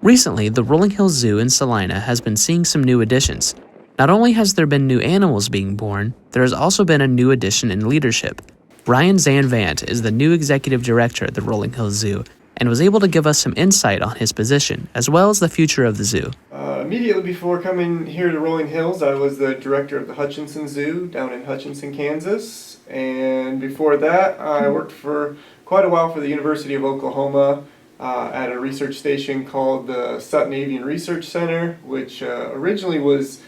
Recently, the Rolling Hills Zoo in Salina has been seeing some new additions. Not only has there been new animals being born, there has also been a new addition in leadership. Brian Zanvant is the new executive director at the Rolling Hills Zoo and was able to give us some insight on his position, as well as the future of the zoo. Immediately before coming here to Rolling Hills, I was the director of the Hutchinson Zoo down in Hutchinson, Kansas. And before that, I worked for quite a while for the University of Oklahoma at a research station called the Sutton Avian Research Center, which originally was,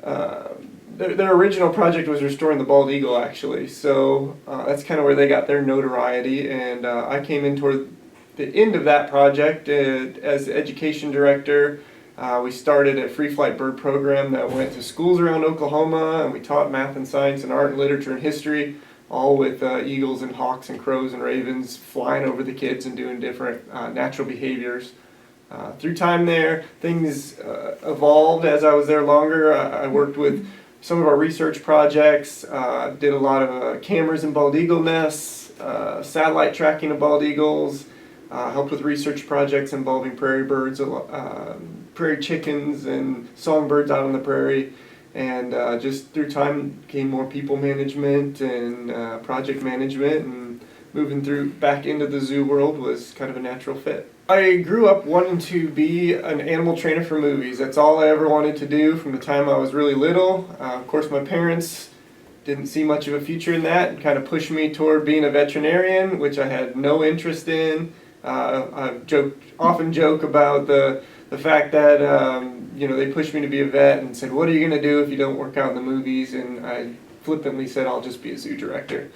their original project was restoring the bald eagle, actually. So that's kind of where they got their notoriety. And I came in toward the end of that project as the education director. We started a free flight bird program that went to schools around Oklahoma, and we taught math and science and art and literature and history, all with eagles and hawks and crows and ravens flying over the kids and doing different natural behaviors. Through time there, things evolved as I was there longer. I worked with some of our research projects, did a lot of cameras in bald eagle nests, satellite tracking of bald eagles, helped with research projects involving prairie birds, prairie chickens and songbirds out on the prairie, and just through time gained more people management and project management, and moving back into the zoo world was kind of a natural fit. I grew up wanting to be an animal trainer for movies. That's all I ever wanted to do from the time I was really little. Of course, my parents didn't see much of a future in that and kind of pushed me toward being a veterinarian, which I had no interest in. I often joke about the fact that they pushed me to be a vet and said, "What are you going to do if you don't work out in the movies?" And I flippantly said, "I'll just be a zoo director."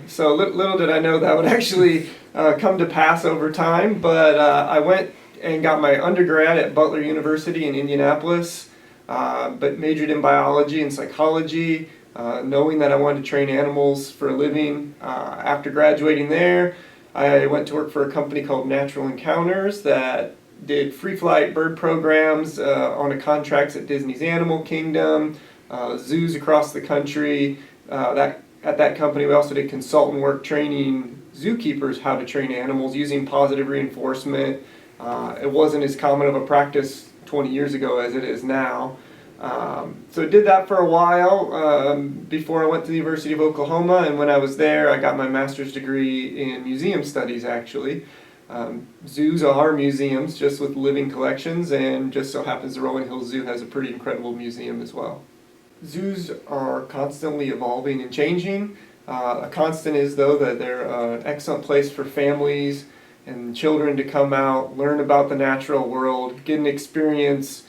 So little did I know that would actually come to pass over time. But I went and got my undergrad at Butler University in Indianapolis, but majored in biology and psychology, knowing that I wanted to train animals for a living. After graduating there, I went to work for a company called Natural Encounters that did free flight bird programs on a contracts at Disney's Animal Kingdom, zoos across the country. At that company, we also did consultant work training zookeepers how to train animals using positive reinforcement. It wasn't as common of a practice 20 years ago as it is now. So I did that for a while before I went to the University of Oklahoma, and when I was there, I got my master's degree in museum studies, actually. Zoos are museums just with living collections, and just so happens the Rolling Hills Zoo has a pretty incredible museum as well. Zoos are constantly evolving and changing. A constant is, though, that they're an excellent place for families and children to come out, learn about the natural world, get an experience,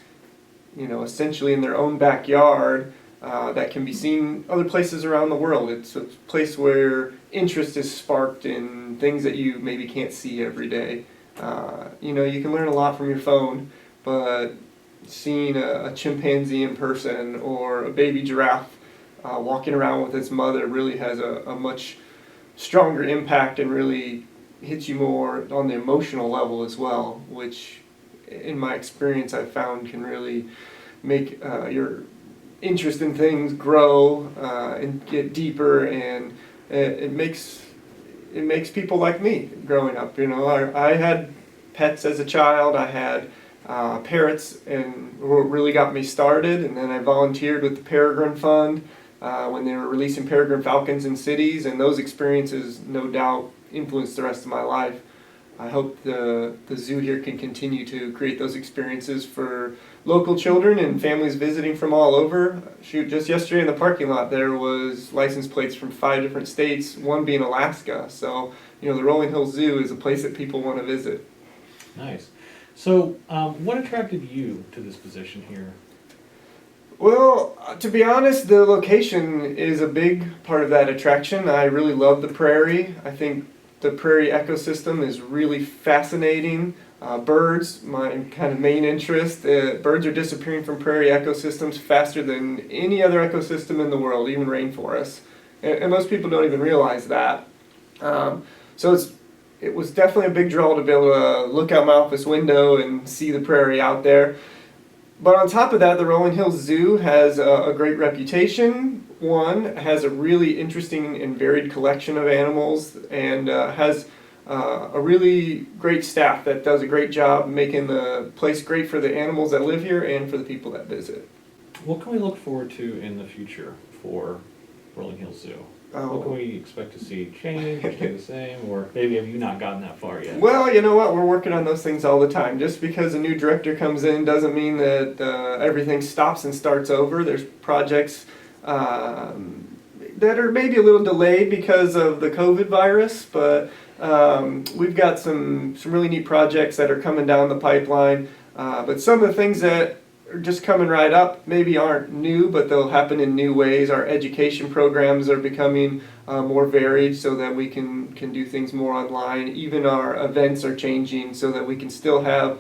essentially in their own backyard that can be seen other places around the world. It's a place where interest is sparked in things that you maybe can't see every day. You can learn a lot from your phone, but seeing a chimpanzee in person or a baby giraffe walking around with its mother really has a much stronger impact and really hits you more on the emotional level as well, which in my experience I've found can really make your interest in things grow and get deeper, and it makes people like me growing up. I had pets as a child. I had parrots, and what really got me started, and then I volunteered with the Peregrine Fund when they were releasing Peregrine Falcons in cities, and those experiences no doubt influenced the rest of my life. I hope the zoo here can continue to create those experiences for local children and families visiting from all over. Just yesterday in the parking lot there was license plates from 5 different states, one being Alaska. So, the Rolling Hills Zoo is a place that people want to visit. Nice. So, what attracted you to this position here? Well, to be honest, the location is a big part of that attraction. I really love the prairie. I think the prairie ecosystem is really fascinating. Birds, my kind of main interest. Birds are disappearing from prairie ecosystems faster than any other ecosystem in the world, even rainforests. And most people don't even realize that. So it was definitely a big draw to be able to look out my office window and see the prairie out there. But on top of that, the Rolling Hills Zoo has a great reputation. One, has a really interesting and varied collection of animals, and has a really great staff that does a great job making the place great for the animals that live here and for the people that visit. What can we look forward to in the future for Rolling Hills Zoo? What can we expect to see change or stay the same, or maybe have you not gotten that far yet? Well, you know what? We're working on those things all the time. Just because a new director comes in doesn't mean that everything stops and starts over. There's projects that are maybe a little delayed because of the COVID virus, but we've got some really neat projects that are coming down the pipeline. But some of the things that are just coming right up maybe aren't new, but they'll happen in new ways. Our education programs are becoming more varied so that we can do things more online. Even our events are changing so that we can still have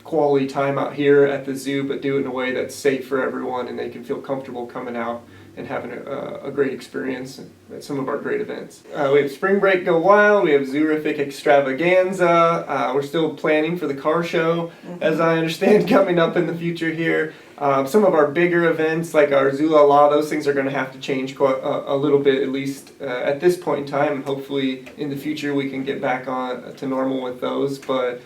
quality time out here at the zoo, but do it in a way that's safe for everyone and they can feel comfortable coming out and having a great experience at some of our great events. We have Spring Break Go Wild, we have Zoorific Extravaganza, we're still planning for the car show, as I understand, coming up in the future here. Some of our bigger events, like our Zoo La La, those things are going to have to change quite a little bit, at least at this point in time, and hopefully in the future we can get back on to normal with those. But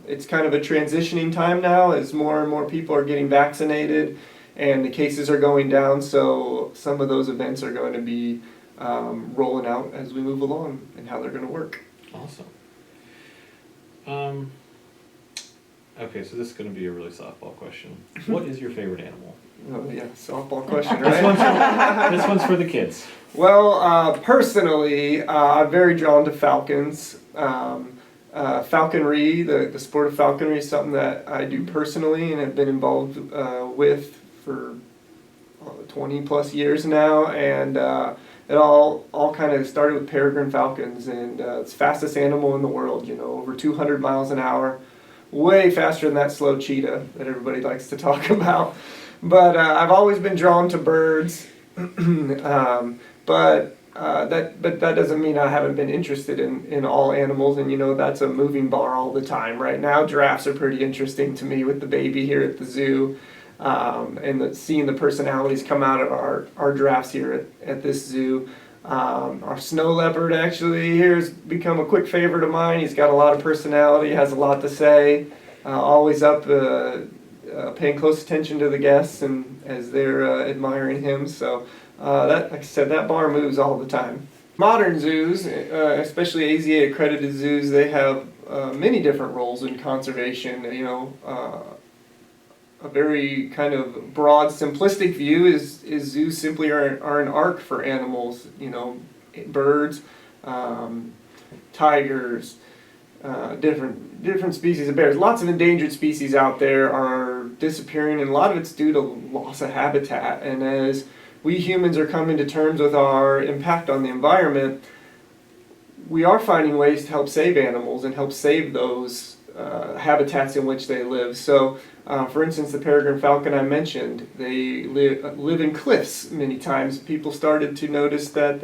it's kind of a transitioning time now as more and more people are getting vaccinated and the cases are going down, so some of those events are going to be rolling out as we move along and how they're going to work. Awesome. Okay, so this is going to be a really softball question. What is your favorite animal? Oh yeah, softball question, This right? this one's for the kids. Well, personally, I'm very drawn to falcons. Falconry, the sport of falconry is something that I do personally and have been involved with for 20 plus years now, and it all kind of started with peregrine falcons, and it's the fastest animal in the world, you know, over 200 miles an hour, way faster than that slow cheetah that everybody likes to talk about. But I've always been drawn to birds, but that doesn't mean I haven't been interested in all animals, and you know that's a moving bar all the time. Right now, giraffes are pretty interesting to me with the baby here at the zoo, and seeing the personalities come out of our giraffes here at this zoo. Our snow leopard actually here has become a quick favorite of mine. He's got a lot of personality, has a lot to say, always up paying close attention to the guests and as they're admiring him. So that, like I said, that bar moves all the time. Modern zoos, especially AZA accredited zoos, they have many different roles in conservation. You know, a very kind of broad, simplistic view is zoos simply are an ark for animals. You know, birds, tigers, different species of bears. Lots of endangered species out there are disappearing, and a lot of it's due to loss of habitat. And as we humans are coming to terms with our impact on the environment, we are finding ways to help save animals and help save those habitats in which they live. So, for instance, the peregrine falcon I mentioned, they live in cliffs many times. People started to notice that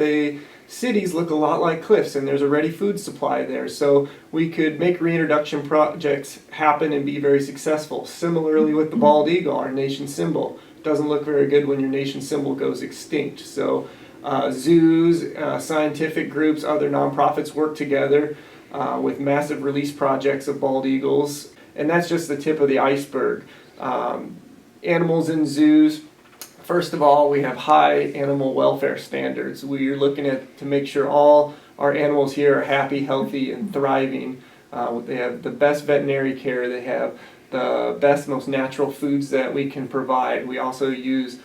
cities look a lot like cliffs, and there's a ready food supply there. So we could make reintroduction projects happen and be very successful. Similarly with the bald eagle, our nation symbol. Doesn't look very good when your nation symbol goes extinct. So zoos, scientific groups, other nonprofits work together with massive release projects of bald eagles. And that's just the tip of the iceberg. Animals in zoos, first of all, we have high animal welfare standards. We're looking to make sure all our animals here are happy, healthy, and thriving. They have the best veterinary care. They have the best, most natural foods that we can provide. We also use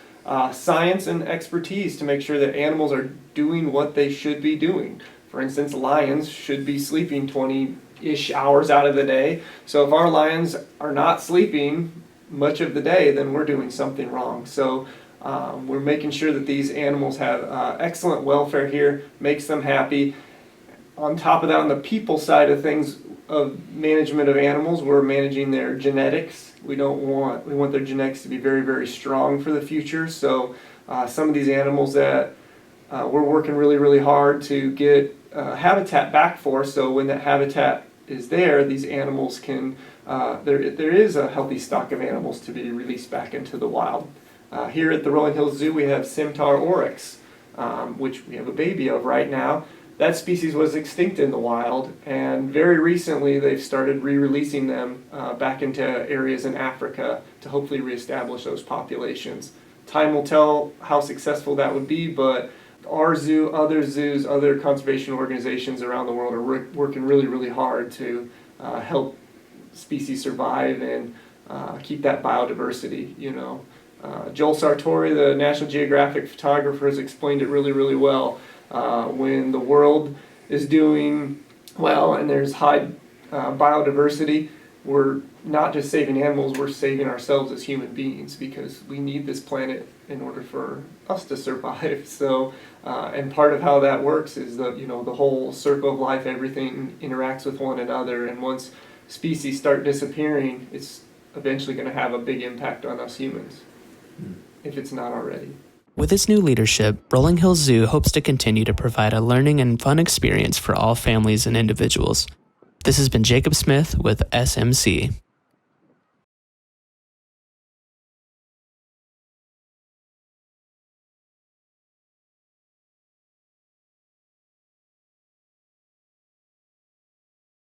science and expertise to make sure that animals are doing what they should be doing. For instance, lions should be sleeping 20-ish hours out of the day. So if our lions are not sleeping much of the day, then we're doing something wrong. So we're making sure that these animals have excellent welfare here, makes them happy. On top of that, on the people side of things, of management of animals, we're managing their genetics. We want their genetics to be very, very strong for the future. So some of these animals that we're working really, really hard to get habitat back for. So when that habitat is there, these animals can, there is a healthy stock of animals to be released back into the wild. Here at the Rolling Hills Zoo, we have Simtar oryx, which we have a baby of right now. that species was extinct in the wild, and very recently they've started re-releasing them back into areas in Africa to hopefully reestablish those populations. Time will tell how successful that would be, but our zoo, other zoos, other conservation organizations around the world are working really, really hard to help species survive and keep that biodiversity, you know. Joel Sartori, the National Geographic photographer, has explained it really, really well. When the world is doing well and there's high biodiversity, we're not just saving animals, we're saving ourselves as human beings, because we need this planet in order for us to survive. So, and part of how that works is the whole circle of life, everything interacts with one another, and once species start disappearing, it's eventually going to have a big impact on us humans, if it's not already. With its new leadership, Rolling Hills Zoo hopes to continue to provide a learning and fun experience for all families and individuals. This has been Jacob Smith with SMC.